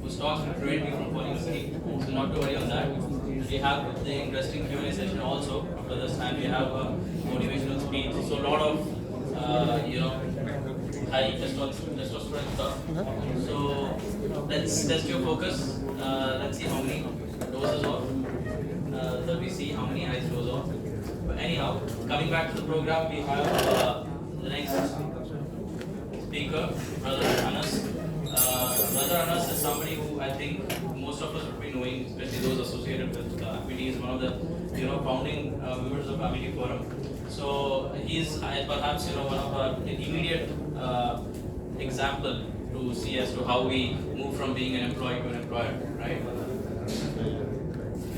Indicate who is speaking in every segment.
Speaker 1: who stops to prevent you from falling asleep. So not to worry on that. We have the interesting Q&A session also. After this time, we have a motivational speech. So a lot of high testosterone stuff. So let's test your focus. Let's see how many doses of that we see, how many eyes goes off. But anyhow, coming back to the program, we have the next speaker, Brother Anas. Brother Anas is somebody who I think most of us would be knowing, especially those associated with Amity. Is one of the founding members of Amity Forum. So he's perhaps one of our immediate example to see as to how we move from being an employee to an employer, right?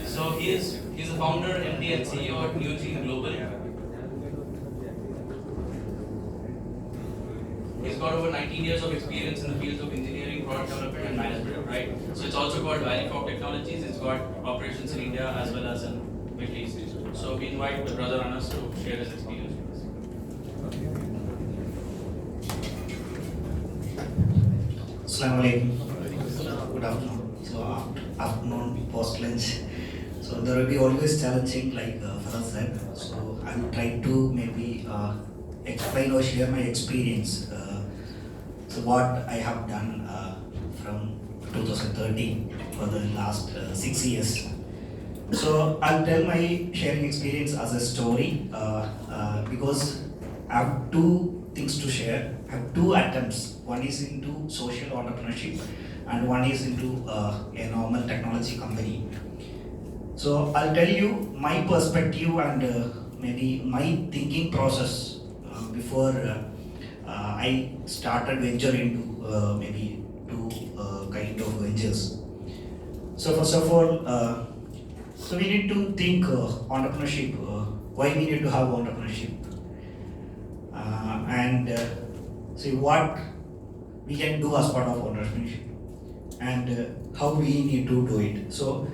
Speaker 1: So he's the founder, MD and CEO at Newgen Global. He's got over 19 years of experience in the fields of engineering, product development and management, right? So it's also got Valley Fork Technologies, it's got operations in India as well as in Middle East. So we invite the Brother Anas to share his experience with us.
Speaker 2: Assalamu alaikum. Good afternoon. So afternoon post lunch. So there will be always challenging, like Farah said. So I will try to maybe explain or share my experience. So what I have done from 2013 for the last 6 years. So I'll tell my sharing experience as a story because I have two things to share. I have two attempts. One is into social entrepreneurship and one is into a normal technology company. So I'll tell you my perspective and maybe my thinking process before I started venture into maybe two kind of ventures. So first of all, so we need to think entrepreneurship, why we need to have entrepreneurship, and see what we can do as part of entrepreneurship and how we need to do it. So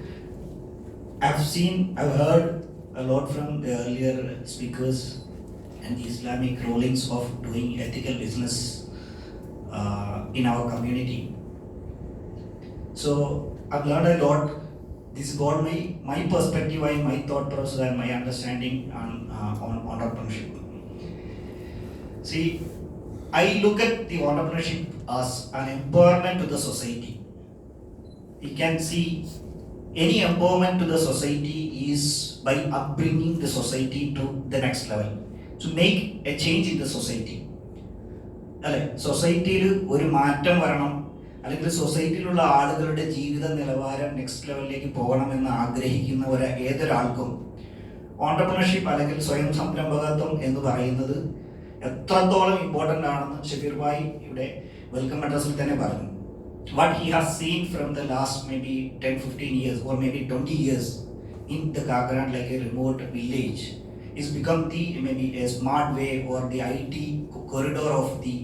Speaker 2: I've heard a lot from the earlier speakers and the Islamic rulings of doing ethical business in our community. So I've learned a lot. This got my perspective and my thought process and my understanding on entrepreneurship. See, I look at the entrepreneurship as an empowerment to the society. You can see any empowerment to the society is by upbringing the society to the next level, to make a change in the society. സൊസൈറ്റിയിൽ ഒരു മാറ്റം വരണം, അല്ലെങ്കിൽ സൊസൈറ്റിയിലുള്ള ആളുകളുടെ ജീവിത നിലവാരം next ലെവലിലേക്ക് പോകണമെന്ന് ആഗ്രഹിക്കുന്ന ഏതൊരാൾക്കും ഓണ്ടർപ്രണർഷിപ്പ് അല്ലെങ്കിൽ സ്വയം സംരംഭകത്വം എന്ന് പറയുന്നത് എത്രത്തോളം ഇമ്പോർട്ടൻ്റ് ആണെന്ന് ഷഫീർ ഭായ് ഇവിടെ വെൽക്കം അഡ്രസ്സിൽ തന്നെ പറഞ്ഞു. What he has seen from the last maybe 10-15 years or maybe 20 years in the Kakarand, like a remote village, is become the maybe a smart way or the IT corridor of the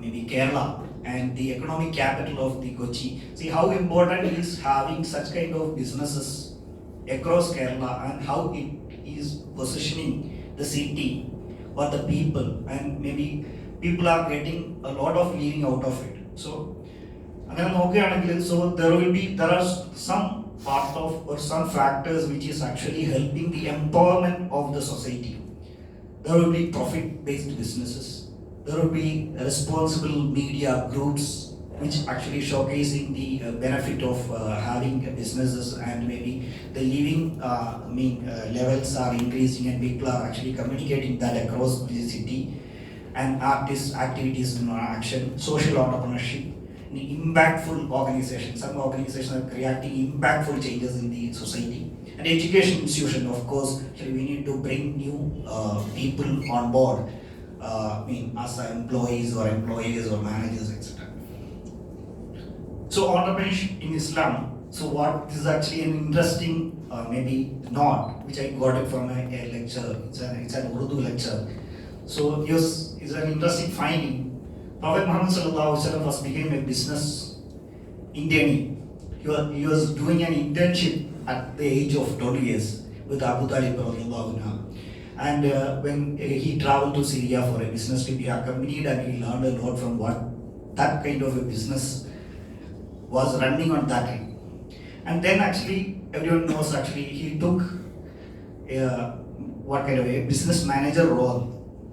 Speaker 2: maybe Kerala and the economic capital of the Kochi. See how important it is having such kind of businesses across Kerala and how it is positioning the city or the people, and maybe people are getting a lot of living out of it. So there are some part of or some factors which is actually helping the empowerment of the society. There will be profit-based businesses. There will be responsible media groups which actually showcasing the benefit of having businesses, and maybe the living levels are increasing and people are actually communicating that across the city, and artists activities in action, social entrepreneurship, impactful organizations. Some organizations are creating impactful changes in the society, and education institution, of course, we need to bring new people on board, as employees or managers, etc. So entrepreneurship in Islam. So what is actually an interesting maybe note which I got it from a lecture. It's an Urdu lecture. So it's an interesting finding. Prophet Muhammad sallallahu alaihi wasallam was became a business Indian. He was doing an internship at the age of 20 years with Abu Talib radhiyallahu anhu. And when he traveled to Syria for a business trip, he accompanied and he learned a lot from what that kind of a business was running on that time. And then actually, everyone knows actually he took a, what kind of a business manager role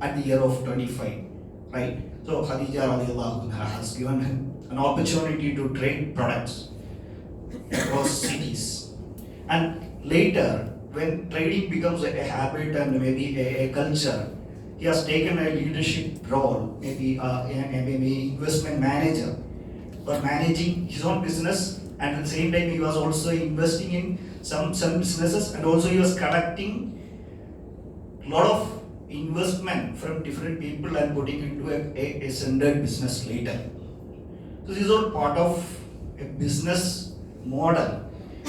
Speaker 2: at the year of 25, right? So Khadija radiallahu anha has given him an opportunity to trade products across cities. And later, when trading becomes a habit and maybe a culture, he has taken a leadership role, maybe maybe investment manager, for managing his own business, and at the same time he was also investing in some businesses, and also he was collecting a lot of investment from different people and putting into a centered business later. So these are part of a business model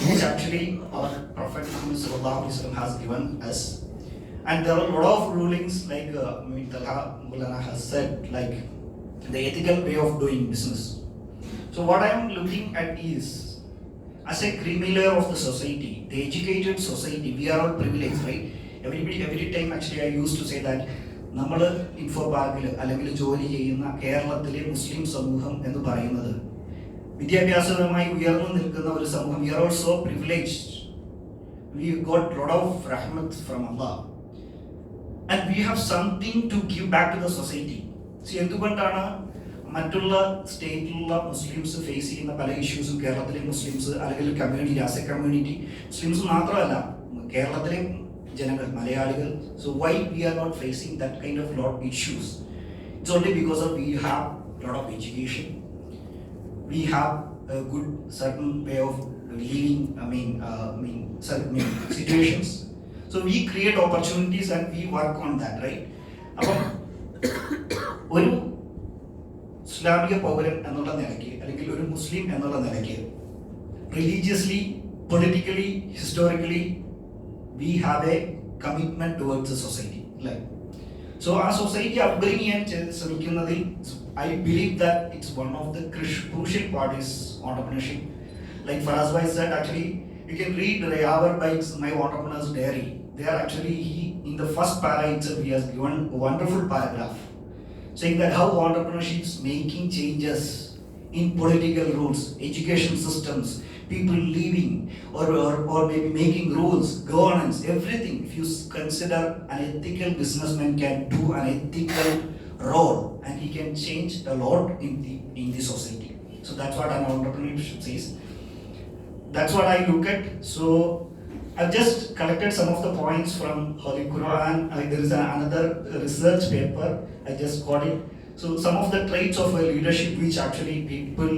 Speaker 2: which actually our Prophet Muhammad sallallahu alaihi wasallam has given us. And there are a lot of rulings like Talha Mulana has said, like the ethical way of doing business. So what I am looking at is, as a creamy layer of the society, the educated society, we are all privileged, right? Every time actually I used to say that നമ്മൾ info പാർക്കിൽ അല്ലെങ്കിൽ ജോലി ചെയ്യുന്ന കേരളത്തിലെ മുസ്ലിം സമൂഹം എന്ന് പറയുന്നത് വിദ്യാഭ്യാസപരമായി ഉയർന്നു നിൽക്കുന്ന ഒരു സമൂഹം. We are also privileged. We got lot of റഹ്മത്ത് from Allah and we have something to give back to the society. എന്തുകൊണ്ടാണ് മറ്റുള്ള സ്റ്റേറ്റിലുള്ള മുസ്ലിംസ് ഫേസ് ചെയ്യുന്ന പല ഇഷ്യൂസും കേരളത്തിലെ മുസ്ലിംസ് അല്ലെങ്കിൽ community as A community Muslims മാത്രമല്ല കേരളത്തിലെ ജനങ്ങൾ മലയാളികൾ, so why we are not facing that kind of lot issues? It's only because of we have lot of education, we have a good certain way of living, certain situations, so we create opportunities and we work on that, right? അപ്പോൾ ഒരു ഇസ്ലാമിക പൗരൻ എന്നുള്ള നിലയ്ക്ക് അല്ലെങ്കിൽ ഒരു മുസ്ലിം എന്നുള്ള നിലയ്ക്ക് religiously, politically, historically we have a commitment towards the society, like so our society upbringing and ശ്രമിക്കുന്നതിൽ I believe that it's one of the crucial part is entrepreneurship. Like Faraz bhai said, actually you can read Rayavar Bike's My Entrepreneur's Diary. They are actually, he in the first para itself he has given a wonderful paragraph saying that how entrepreneurship is making changes in political rules, education systems, people living, or maybe making rules, governance, everything. If you consider an ethical businessman can do an ethical role and he can change a lot in the society. So that's what an entrepreneurship says. That's what I look at. So I've just collected some of the points from Holy Quran. There is another research paper, I just got it. So some of the traits of a leadership which actually people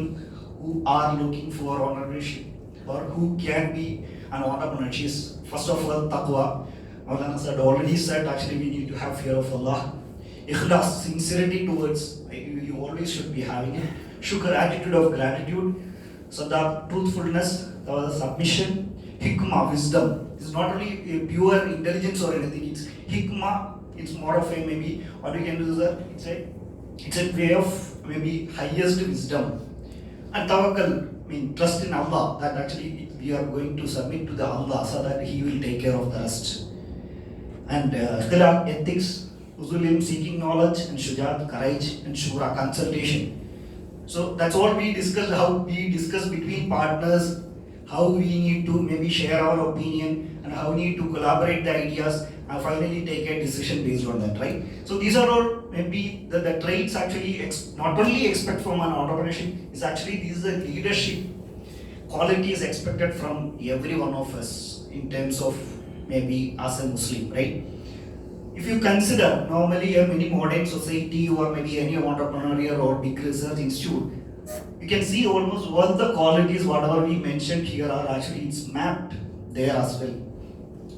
Speaker 2: who are looking for entrepreneurship or who can be an entrepreneur is, first of all, taqwa. Maulana said, already said, actually we need to have fear of Allah. Ikhlas, sincerity towards, you always should be having it. Shukr, attitude of gratitude. Sadaq, truthfulness, submission. Hikmah, wisdom. It's not only a pure intelligence or anything, it's hikmah, it's more of a maybe, what we can do is that it's a way of maybe highest wisdom. And tawakkal, trust in Allah, that actually we are going to submit to the Allah so that He will take care of the rest. And ethics, uzulim, seeking knowledge, and shujat, courage, and shura, consultation. So that's all we discussed, how we discuss between partners, how we need to maybe share our opinion and how we need to collaborate the ideas and finally take a decision based on that, right? So these are all maybe the traits actually not only expect from an entrepreneurship, is actually these are leadership qualities expected from every one of us in terms of maybe as a Muslim, right? If you consider normally a many modern society or maybe any entrepreneurial or big research institute, you can see almost all the qualities whatever we mentioned here are actually it's mapped there as well.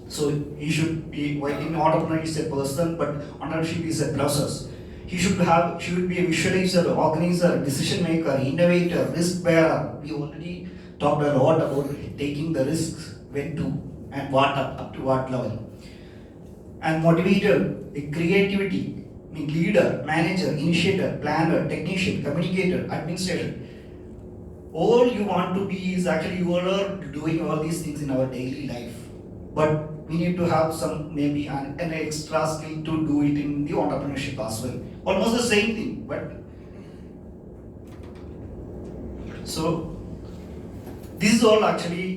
Speaker 2: So he should be, while in entrepreneur is a person, but entrepreneurship is a process. He should be a visualizer, organizer, decision maker, innovator, risk bearer. We already talked a lot about taking the risks, when to and what up to what level. And motivator, a creativity, leader, manager, initiator, planner, technician, communicator, administrator. All you want to be is actually you are doing all these things in our daily life. But we need to have some maybe an extra skill to do it in the entrepreneurship as well. Almost the same thing, but so This all actually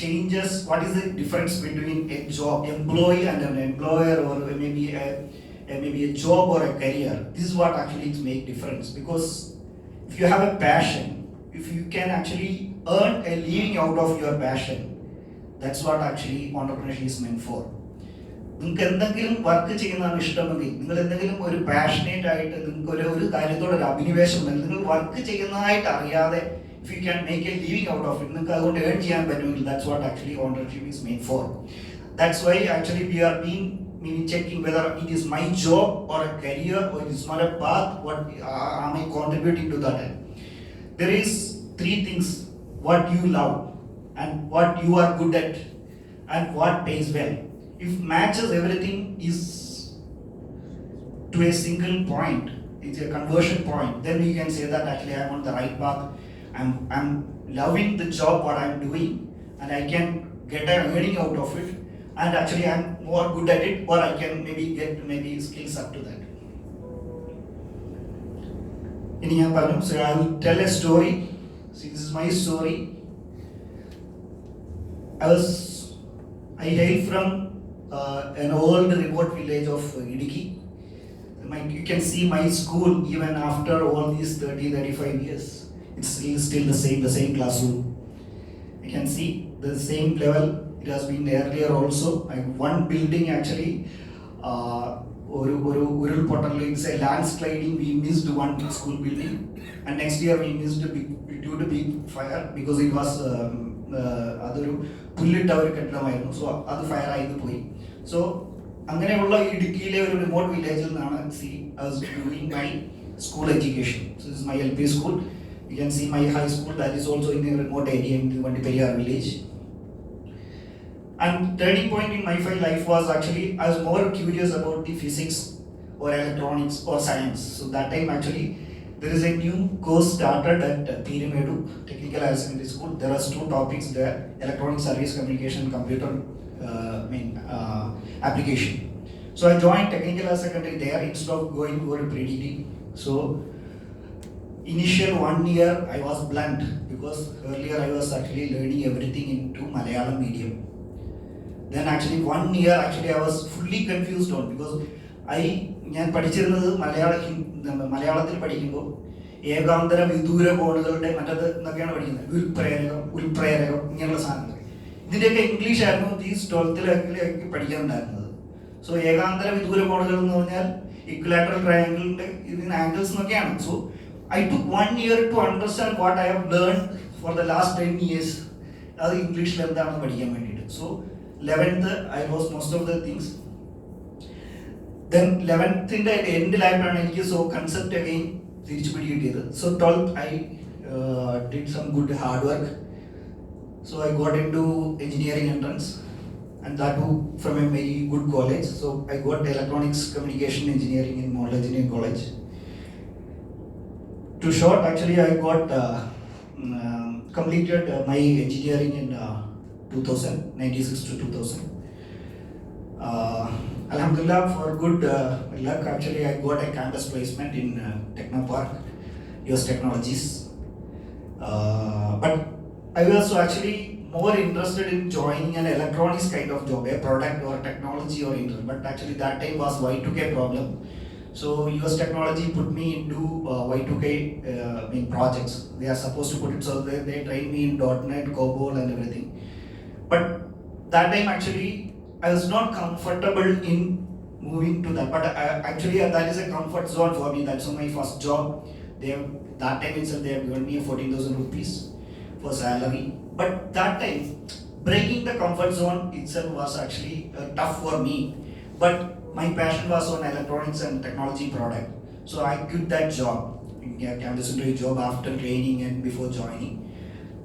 Speaker 2: changes what is the difference between a job employee and an employer, or maybe a job or a career. This is what actually make difference, because if you have a passion, if you can actually earn a living out of your passion, that's what actually entrepreneurship is meant for. നിങ്ങൾക്ക് എന്തെങ്കിലും work ചെയ്യുന്നതാണ് ഇഷ്ടമെങ്കിൽ, നിങ്ങൾ എന്തെങ്കിലും ഒരു passionate ആയിട്ട് നിങ്ങൾക്ക് ഒരു കാര്യത്തോടെ ഒരു അഭിനിവേശം ഉണ്ടെങ്കിൽ, നിങ്ങൾ വർക്ക് ചെയ്യുന്നതായിട്ട് അറിയാതെ if you can make a living out of it, നിങ്ങൾക്ക് അതുകൊണ്ട് ഏൺ ചെയ്യാൻ പറ്റുമെങ്കിൽ, that's what actually entrepreneurship is made for. That's why actually we are being checking whether it is my job or a career, or it is not a path, what am I contributing to that. There is three things: what you love, and what you are good at, and what pays well. If matches everything is to a single point, it's a conversion point, then we can say that actually I'm on the right path. I'm loving the job what I'm doing, and I can get an earning out of it, and actually I'm more good at it, or I can maybe get skills up to that. So I will tell a story. See, this is my story. I hail from an old remote village of Idiki. You can see my school even after all these 30-35 years. It's still the same classroom. You can see the same level. It has been earlier also. One building actually, it's a landsliding. We missed one school building, and next year we missed due to big fire, because it was other bullet tower kettamayirunnu. So adu fire aayithu poi. So അങ്ങനെയുള്ള ഇടുക്കിയിലെ ഒരു remote വില്ലേജിൽ നിന്നാണ് I was doing my school education. So this is my LP school. You can see my high school, that is also in a remote area in Vandiperiyar village. And turning point in my life was actually, I was more curious about the physics or electronics or science. So that time actually there is a new course started at Pirimedu Technical Higher Secondary School. There are two topics there: electronic service communication, computer application. So I joined Technical Higher Secondary there instead of going over pre-degree. So initial 1 year I was blunt, because earlier I was actually learning everything into Malayalam medium. Then actually 1 year actually I was fully confused on, because ഞാൻ പഠിച്ചിരുന്നത് മലയാളത്തിൽ പഠിക്കുമ്പോൾ ഏകാന്തര വിദൂര കോണുകളുടെ മറ്റത് എന്നൊക്കെയാണ് പഠിക്കുന്നത്, ഉൽപ്രേരകം ഇങ്ങനെയുള്ള സാധനങ്ങൾ. ഇതിൻ്റെയൊക്കെ ഇംഗ്ലീഷ് ആയിരുന്നു ഈ 12th പഠിക്കാനുണ്ടായിരുന്നത്. സോ ഏകാന്തര വിദൂര കോണുകൾ എന്ന് പറഞ്ഞാൽ ഇക്വലാറ്ററൽ ട്രയാങ്കിളിന്റെ ഇതിന് ആംഗിൾസ് എന്നൊക്കെയാണ്. So I took 1 year to understand what I have learned for the last 10 years. അത് ഇംഗ്ലീഷിൽ എന്താണെന്ന് പഠിക്കാൻ വേണ്ടിയിട്ട്. So 11th I lost most of the things. Then 11th എൻഡിലായിട്ടാണ് എനിക്ക് concept again തിരിച്ചു പിടി കിട്ടിയത്. So 12th I did some good hard work. So I got into engineering entrance, and that too from a very good college. So I got electronics communication engineering in Model Engineering College. To short, actually I got completed my engineering in 2000, 96 to 2000. Alhamdulillah, for good luck, actually I got a campus placement in Technopark, US Technologies. But I was actually more interested in joining an electronics kind of job, a product or technology oriented. But actually that time was Y2K problem. So US Technology put me into Y2K projects. They are supposed to put it, so they trained me in .NET, COBOL and everything. But that time actually I was not comfortable in moving to that. But actually that is a comfort zone for me. That's my first job. That time itself they have given me 14,000 rupees for salary. But that time breaking the comfort zone itself was actually tough for me. But my passion was on electronics and technology product. So I quit that job, campus interview job after training and before joining.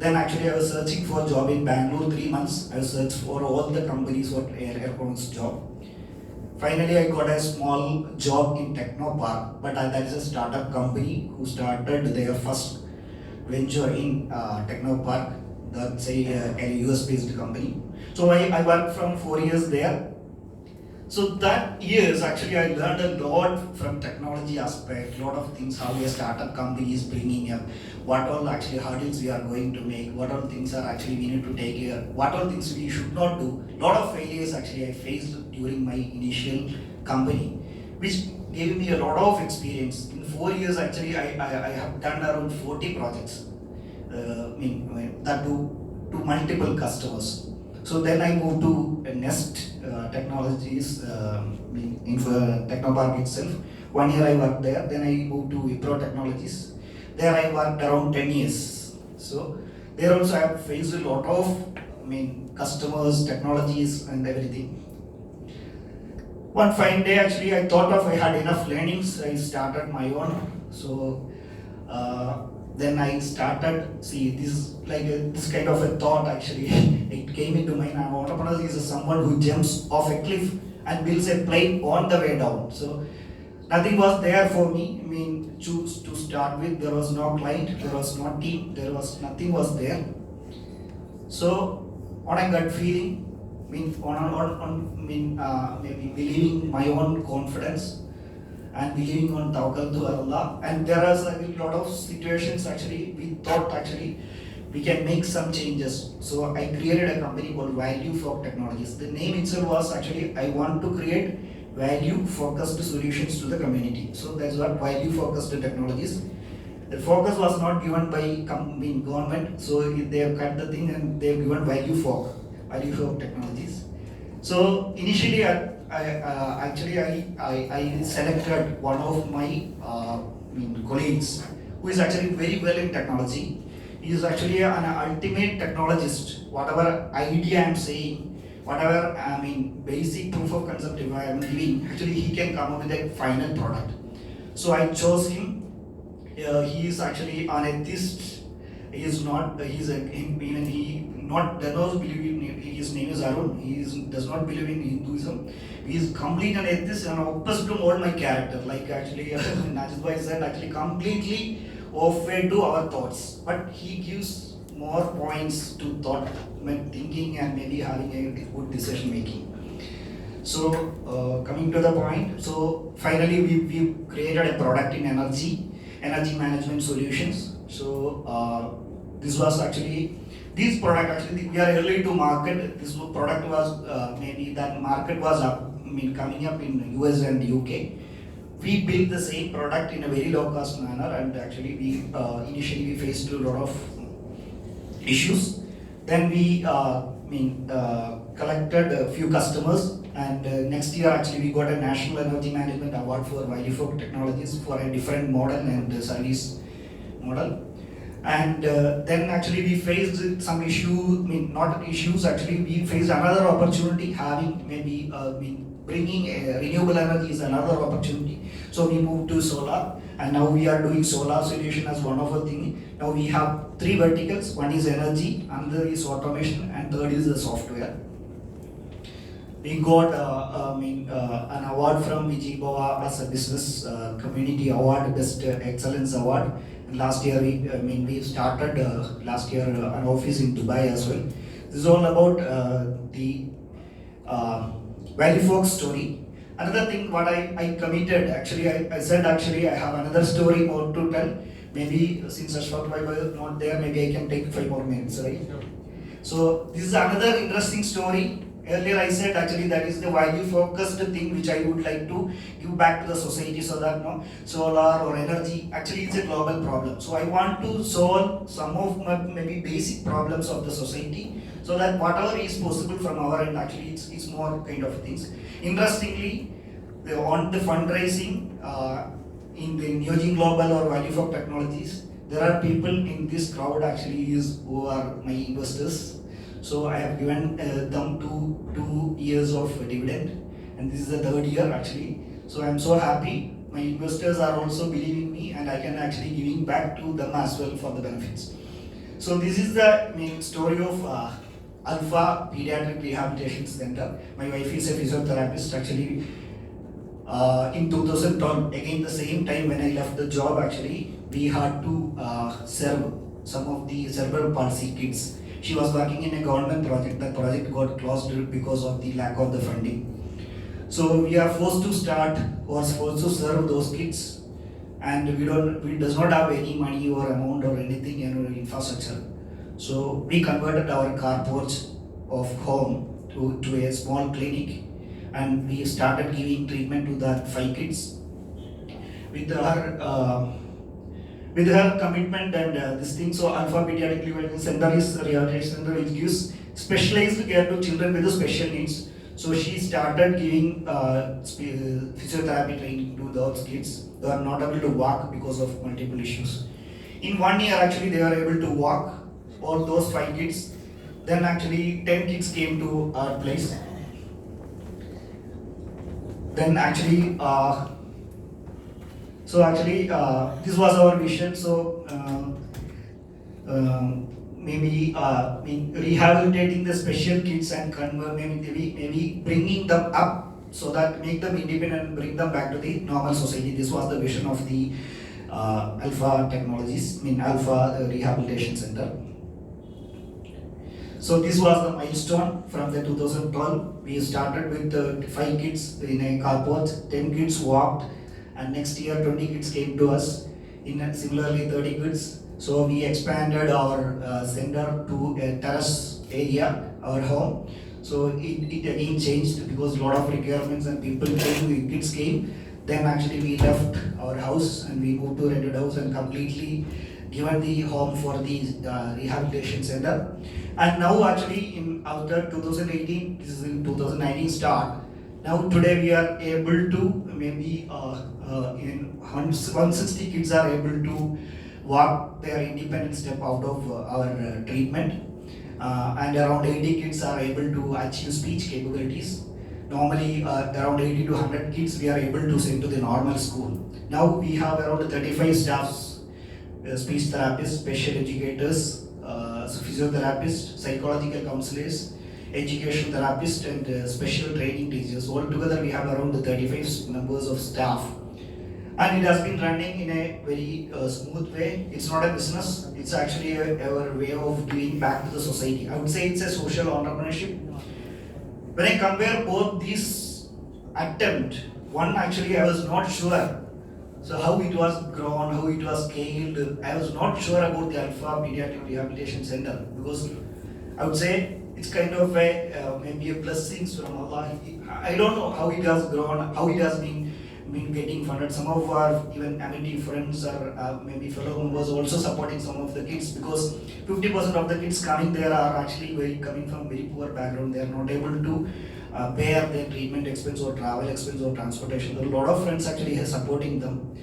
Speaker 2: Then actually I was searching for a job in Bangalore 3 months. I was searching for all the companies for electronics job. Finally I got a small job in Technopark, but that is a startup company who started their first venture in Technopark. That's a US based company. So I worked from 4 years there. So that years actually I learned a lot from technology aspect, lot of things how a startup company is bringing up, what all actually hurdles we are going to make, what all things are actually we need to take care, what all things we should not do. Lot of failures actually I faced during my initial company, which gave me a lot of experience. In 4 years actually I have done around 40 projects, that to multiple customers. So then I moved to Nest Technologies in Technopark itself. 1 year I worked there. Then I moved to Wipro Technologies. There I worked around 10 years. So there also I have faced a lot of customers, technologies, and everything. One fine day, actually, I thought of I had enough learnings. I started my own. So then I started. See, this like this kind of a thought actually. It came into my mind. Entrepreneur is someone who jumps off a cliff and builds a plane on the way down. So nothing was there for me. Choose to start with. There was no client. There was no team. There was nothing was there. So on a gut feeling, maybe believing my own confidence and believing on tawakkal to Allah. And there are a lot of situations actually we thought actually we can make some changes. So I created a company called Value for Technologies. The name itself was actually I want to create value focused solutions to the community. So that's what value focused technologies. The focus was not given by government, so they have cut the thing and they have given value for technologies. So initially, I selected one of my colleagues who is actually very well in technology. He is actually an ultimate technologist. Whatever idea I am saying, whatever basic proof of concept if I am giving, actually he can come up with a final product. So I chose him. He is actually an atheist. He is not. He not does not believe in. His name is Arun. Does not believe in Hinduism. He is complete an atheist and opposite to all my character. Like actually, Najib Bhai said, actually completely off way to our thoughts. But he gives more points to thought, thinking, and maybe having a good decision making. So coming to the point, so finally we created a product in energy management solutions. So this was actually this product actually we are early to market. This product was maybe that market was coming up in US and UK. We built the same product in a very low cost manner, and actually we initially we faced a lot of issues. Then we collected a few customers, and next year actually we got a National Energy Management Award for Value for Technologies for a different model and service model. And then actually we faced some issue, not issues, actually we faced another opportunity having maybe bringing renewable energy is another opportunity. So we moved to solar, and now we are doing solar solution as one of the thing. Now we have three verticals. One is energy, another is automation, and third is the software. We got an award from Vijay Bawa as a business community award, best excellence award. And last year we started last year an office in Dubai as well. This is all about the Valley Folk story. Another thing what I committed, actually I said actually I have another story more to tell. Maybe since Ashfaq Bhai was not there, maybe I can take 5 more minutes, right? So this is another interesting story. Earlier I said actually that is the value focused thing which I would like to give back to the society, so that solar or energy actually it's a global problem. So I want to solve some of my maybe basic problems of the society, so that whatever is possible from our end actually it's more kind of things. Interestingly, on the fundraising in the Neogen Global or Value for Technologies, there are people in this crowd actually who are my investors. So I have given them 2 years of dividend, and this is the 3rd year actually. So I am so happy. My investors are also believing me, and I can actually giving back to them as well for the benefits. So this is the main story of Alpha Pediatric Rehabilitation Center. My wife is a physiotherapist actually. In 2012, again the same time when I left the job actually, we had to serve some of the cerebral palsy kids. She was working in a government project. That project got closed because of the lack of the funding. So we are forced to start or forced to serve those kids, and we does not have any money or amount or anything in our infrastructure. So we converted our carports of home to a small clinic, and we started giving treatment to that 5 kids with her commitment and this thing. So Alpha Pediatric Rehabilitation Center is a rehabilitation center which gives specialized care to children with special needs. So she started giving physiotherapy training to those kids who are not able to walk because of multiple issues. In 1 year, actually, they were able to walk, all those 5 kids. Then actually 10 kids came to our place. Then actually this was our vision. So maybe rehabilitating the special kids and maybe bringing them up so that make them independent and bring them back to the normal society. This was the vision of the Alpha Technologies, Alpha Rehabilitation Center. So this was the milestone from the 2012. We started with 5 kids in a carport, 10 kids walked, and next year 20 kids came to us. Similarly 30 kids. So we expanded our center to a terrace area, our home. So it again changed because a lot of requirements and people came, kids came. Then actually we left our house and we moved to rented house and completely given the home for the rehabilitation center. And now actually after 2018, this is in 2019 start. Now today we are able to maybe in 160 kids are able to walk their independent step out of our treatment, and around 80 kids are able to achieve speech capabilities. Normally around 80 to 100 kids we are able to send to the normal school. Now we have around 35 staffs, speech therapists, special educators, physiotherapists, psychological counselors, education therapists, and special training teachers. Altogether we have around 35 members of staff. And it has been running in a very smooth way. It's not a business, it's actually our way of giving back to the society. I would say it's a social entrepreneurship. When I compare both these attempt, one actually I was not sure. So how it was grown, how it was scaled, I was not sure about the Alpha Pediatric Rehabilitation Center, because I would say it's kind of a maybe a blessings from Allah. I don't know how it has grown, how it has been getting funded. Some of our even Amity friends or maybe fellow members also supporting some of the kids, because 50% of the kids coming there are actually coming from very poor background. They are not able to bear their treatment expense or travel expense or transportation. There are a lot of friends actually supporting them.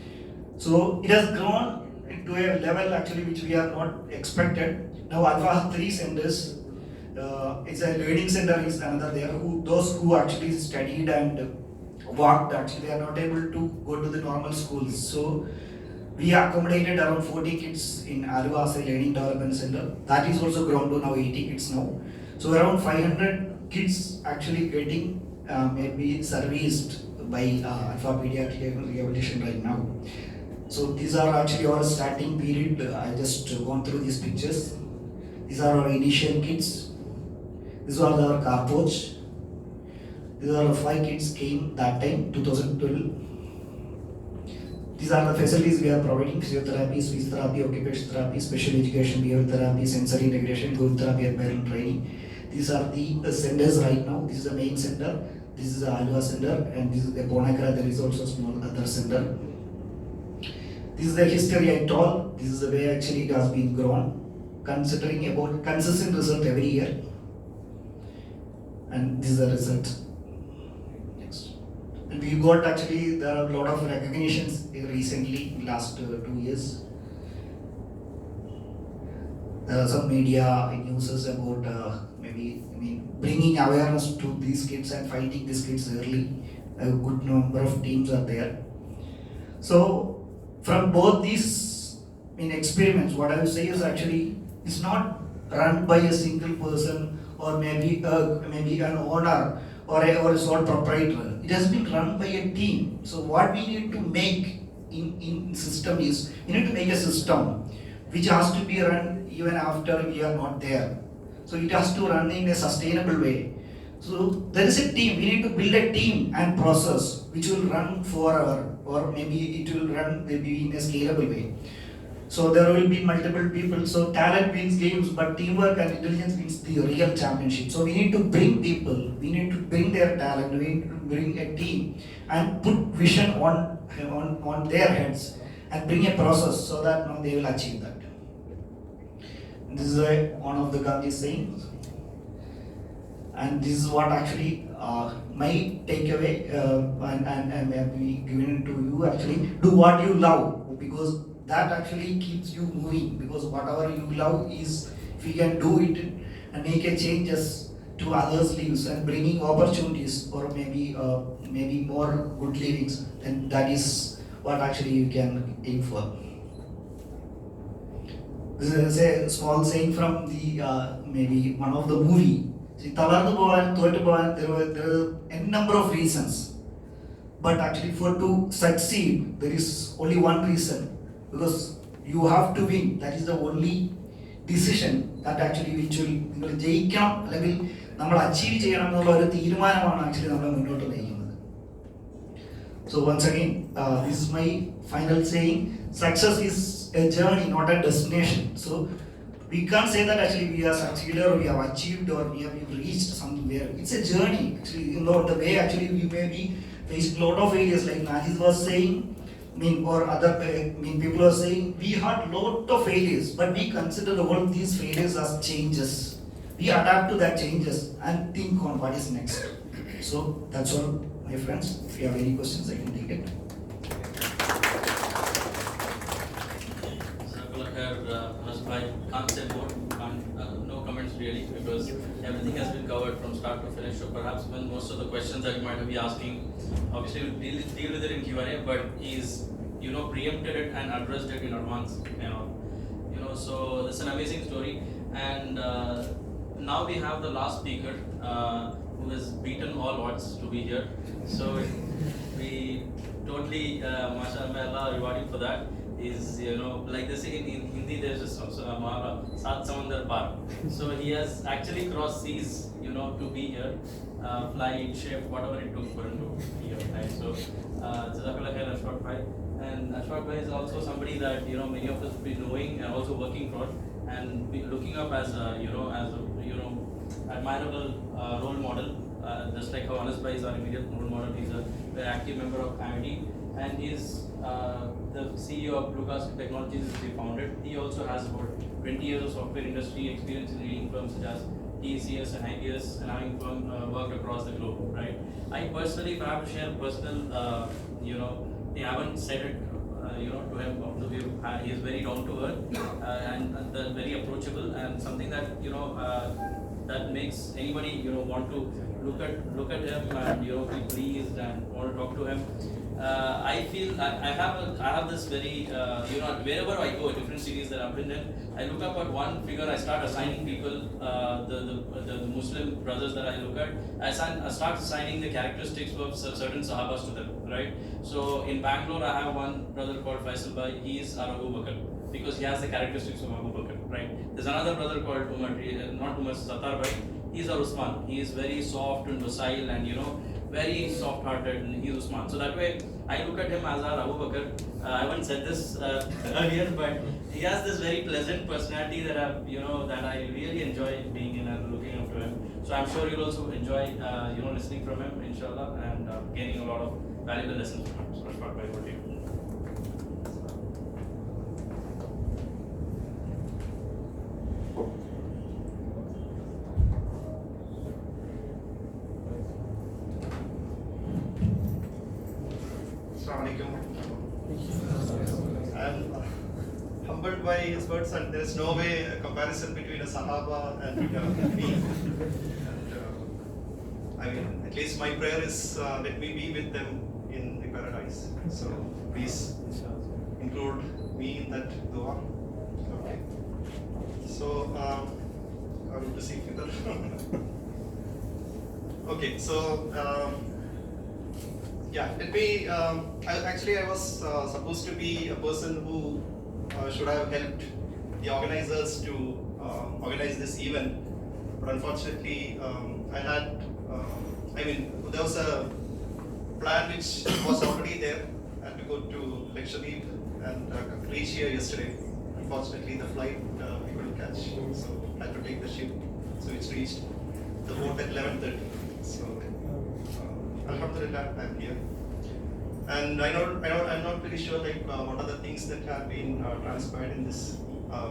Speaker 2: So it has grown to a level actually which we are not expected. Now Alpha has 3 centers. It's a learning center is another there. Those who actually studied and walked, actually they are not able to go to the normal schools. So we accommodated around 40 kids in Alva as a learning development center. That is also grown to now 80 kids now. So around 500 kids actually getting maybe serviced by Alpha Pediatric Rehabilitation right now. So these are actually our starting period. I just gone through these pictures. These are our initial kids. These are our carports. These are 5 kids came that time, 2012. These are the facilities we are providing: physiotherapy, speech therapy, occupational therapy, special education, behavior therapy, sensory integration, group therapy, and parent training. These are the centers right now. This is the main center. This is the Alva center, and this is the Bonakara. There is also a small other center. This is the history I told. This is the way actually it has been grown, considering about consistent result every year. And this is the result. Next. And we got actually, there are a lot of recognitions recently, last 2 years. There are some media news about bringing awareness to these kids and finding these kids early. A good number of teams are there. So from both these experiments, what I will say is actually it's not run by a single person or maybe an owner or a sole proprietor. It has been run by a team. So what we need to make in system is, we need to make a system which has to be run even after we are not there. So it has to run in a sustainable way. So there is a team. We need to build a team and process which will run forever, or maybe it will run maybe in a scalable way. So there will be multiple people. So talent wins games, but teamwork and intelligence wins the real championship. So we need to bring people. We need to bring their talent. We need to bring a team and put vision on their heads and bring a process so that they will achieve that. This is one of the Gandhi sayings, and this is what actually my takeaway and be given to you. Actually, do what you love, because that actually keeps you moving. Because whatever you love is, if you can do it and make a changes to others' lives and bringing opportunities or maybe more good livings, then that is what actually you can aim for. This is a small saying from the maybe one of the movie. See, Talardu Bhavan, Thotu Bhavan, there are a number of reasons. But actually, to succeed, there is only one reason. Because you have to win. That is the only decision that actually which will നിങ്ങൾ ജയിക്കണം അല്ലെങ്കിൽ നമ്മൾ achieve ചെയ്യണം എന്നുള്ള ഒരു തീരുമാനമാണ് actually നമ്മളെ മുന്നോട്ട് നയിക്കുന്നത്. So once again, this is my final saying. Success is a journey, not a destination. So we can't say that actually we are succeeded or we have achieved or we have reached somewhere. It's a journey. Actually, the way actually we may be facing a lot of failures, like Najis was saying, or other people are saying, we had lot of failures, but we consider all these failures as changes. We adapt to that changes and think on what is next. So that's all, my friends. If you have any questions, I can take it.
Speaker 1: Can't say more. No comments really, because everything has been covered from start to finish. So perhaps when most of the questions that you might be asking, obviously we'll deal with it in Q&A, but he's preempted it and addressed it in advance. So it's an amazing story. And now we have the last speaker who has beaten all odds to be here. So we totally, mashallah, reward him for that. Is like they say in Hindi, there's just Saat Samandar Par. So he has actually crossed seas, to be here, flight, ship, whatever it took for him to be here. Right? So Jazakallah khair, Ashfaq bhai. And Ashfaq bhai is also somebody that many of us be knowing and also working for, and be looking up as a admirable role model. Just like how Anas bhai is our immediate role model, he's a very active member of Amity, and he's the CEO of Lucas Technologies, which he founded. He also has about 20 years of software industry experience in leading firms such as TCS and IBS, and having worked across the globe. Right? I personally, if I have to share personal, I haven't said it, to him. He is very down to earth and very approachable, and something that that makes anybody want to look at him and be pleased and want to talk to him. I feel I have this very wherever I go, different cities that I've been in, I look up at one figure. I start assigning people, the Muslim brothers that I look at. I start assigning the characteristics of certain Sahabas to them. Right. So in Bangalore, I have one brother called Faisal Bhai. He is our Abu Bakr, because he has the characteristics of Abu Bakr. Right. There's another brother called Umar, not Umar, Satar Bhai. He's our Usman. He is very soft and docile and very soft-hearted, and he's Usman. So that way, I look at him as our Abu Bakr. I haven't said this earlier, but he has this very pleasant personality that that I really enjoy being in and looking up to him. So I'm sure you'll also enjoy listening from him, inshallah, and gaining a lot of valuable lessons from him. So let's start by what you.
Speaker 3: I'm humbled by his words, and there is no way a comparison between a Sahaba and me. And, I mean, at least my prayer is let me be with them in the paradise. So please include me in that dua. Okay. So I will receive further. Okay. So. Yeah, let me. I was supposed to be a person who should have helped the organizers to organize this event, but unfortunately, there was a plan which was already there. I had to go to Lakshadweep and reach here yesterday. Unfortunately, the flight we couldn't catch, so I had to take the ship. So it's reached the boat at 11:30. So, Alhamdulillah, I'm here. And I'm not really sure what are the things that have been transpired in this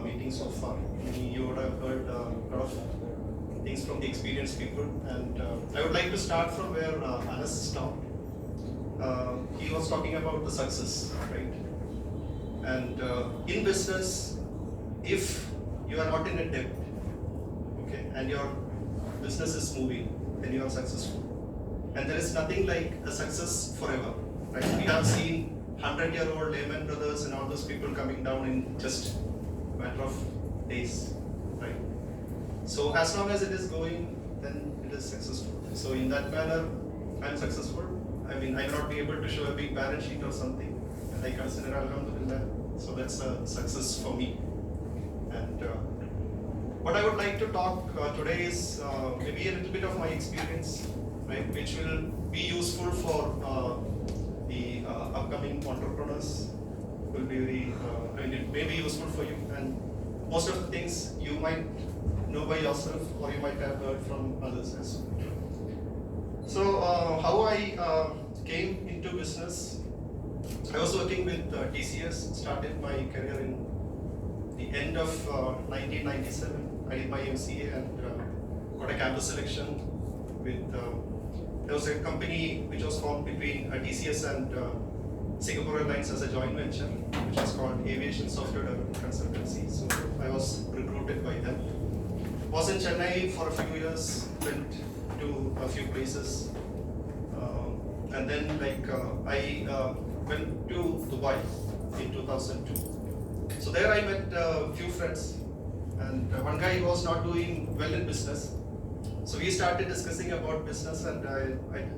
Speaker 3: meeting so far. You would have heard a lot of things from the experienced people, and I would like to start from where Anas stopped. He was talking about the success, right? And in business, if you are not in a debt, okay, and your business is moving, then you are successful. And there is nothing like a success forever, right? We have seen 100-year-old Lehman Brothers and all those people coming down in just a matter of days, right? So as long as it is going, then it is successful. So in that manner, I'm successful. I may not be able to show a big balance sheet or something, and I consider Alhamdulillah. So that's a success for me. And what I would like to talk today is maybe a little bit of my experience, right, which will be useful for the upcoming entrepreneurs. Will be very, it may be useful for you, and most of the things you might know by yourself, or you might have heard from others as well. So how I came into business, I was working with TCS, started my career in the end of 1997. I did my MCA and got a campus selection with, there was a company which was formed between TCS and Singapore Airlines as a joint venture, which was called Aviation Software Development Consultancy. So I was recruited by them. Was in Chennai for a few years, went to a few places, and then I went to Dubai in 2002. So there I met a few friends, and one guy was not doing well in business. So we started discussing about business, and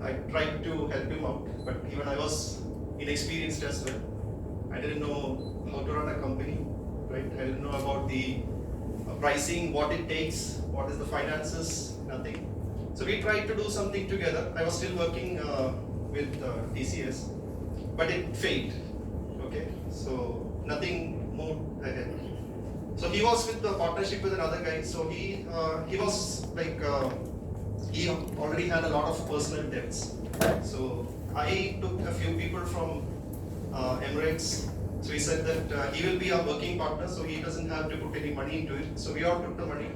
Speaker 3: I tried to help him out, but even I was inexperienced as well. I didn't know how to run a company, right? I didn't know about the pricing, what it takes, what is the finances, nothing. So we tried to do something together. I was still working with TCS, but it failed. Okay, so nothing moved ahead. So he was with the partnership with another guy. So he was like he already had a lot of personal debts. So I took a few people from Emirates. So he said that he will be our working partner, so he doesn't have to put any money into it. So we all took the money.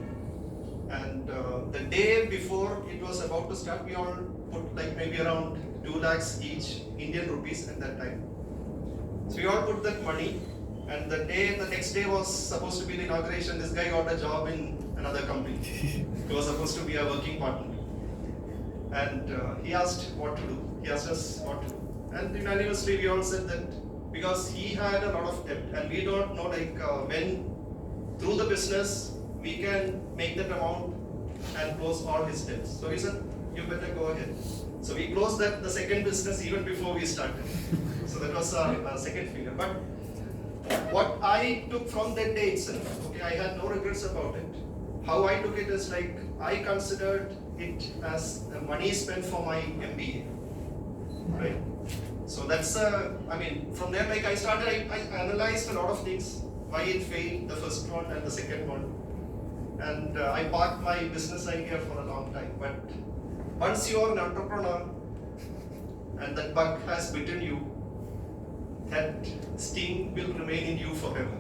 Speaker 3: And the day before it was about to start, we all put like maybe around 2 lakhs each, Indian rupees at that time. So we all put that money, and the next day was supposed to be the inauguration. This guy got a job in another company. He was supposed to be a working partner. And he asked what to do. He asked us what to do. And unanimously we all said that because he had a lot of debt, and we don't know when through the business we can make that amount and close all his debts. So he said, you better go ahead. So we closed the second business even before we started. So that was our second figure. But what I took from that day itself, okay, I had no regrets about it. How I took it is like I considered it as money spent for my MBA, right? So that's from there I started. I analyzed a lot of things, why it failed, the first one and the second one, and I parked my business idea for a long time. But once you are an entrepreneur and that bug has bitten you, that sting will remain in you forever.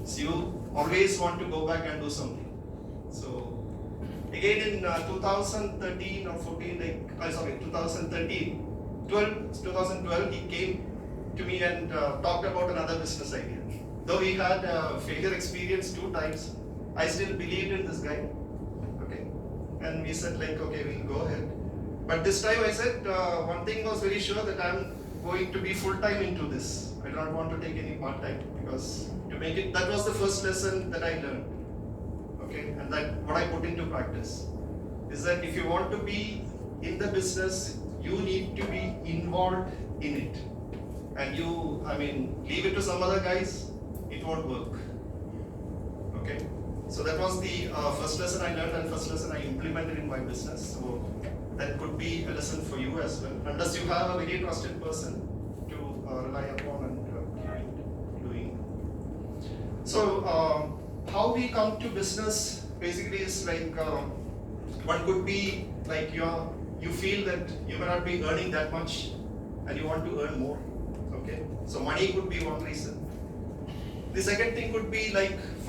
Speaker 3: So you always want to go back and do something. So again in 2013 or 14, 2012, he came to me and talked about another business idea. Though he had failure experience 2 times, I still believed in this guy. Okay, and we said okay, we'll go ahead. But this time I said one thing was very sure, that I'm going to be full-time into this. I don't want to take any part-time, because to make it, that was the first lesson that I learned. Okay, and that what I put into practice is that if you want to be in the business, you need to be involved in it. And leave it to some other guys, it won't work. Okay, So that was the first lesson I learned and first lesson I implemented in my business. So that could be a lesson for you as well. Unless you have a very trusted person to rely upon and keep doing. So how we come to business basically is like one could be like you feel that you may not be earning that much and you want to earn more. Okay, so money could be one reason. The second thing could be like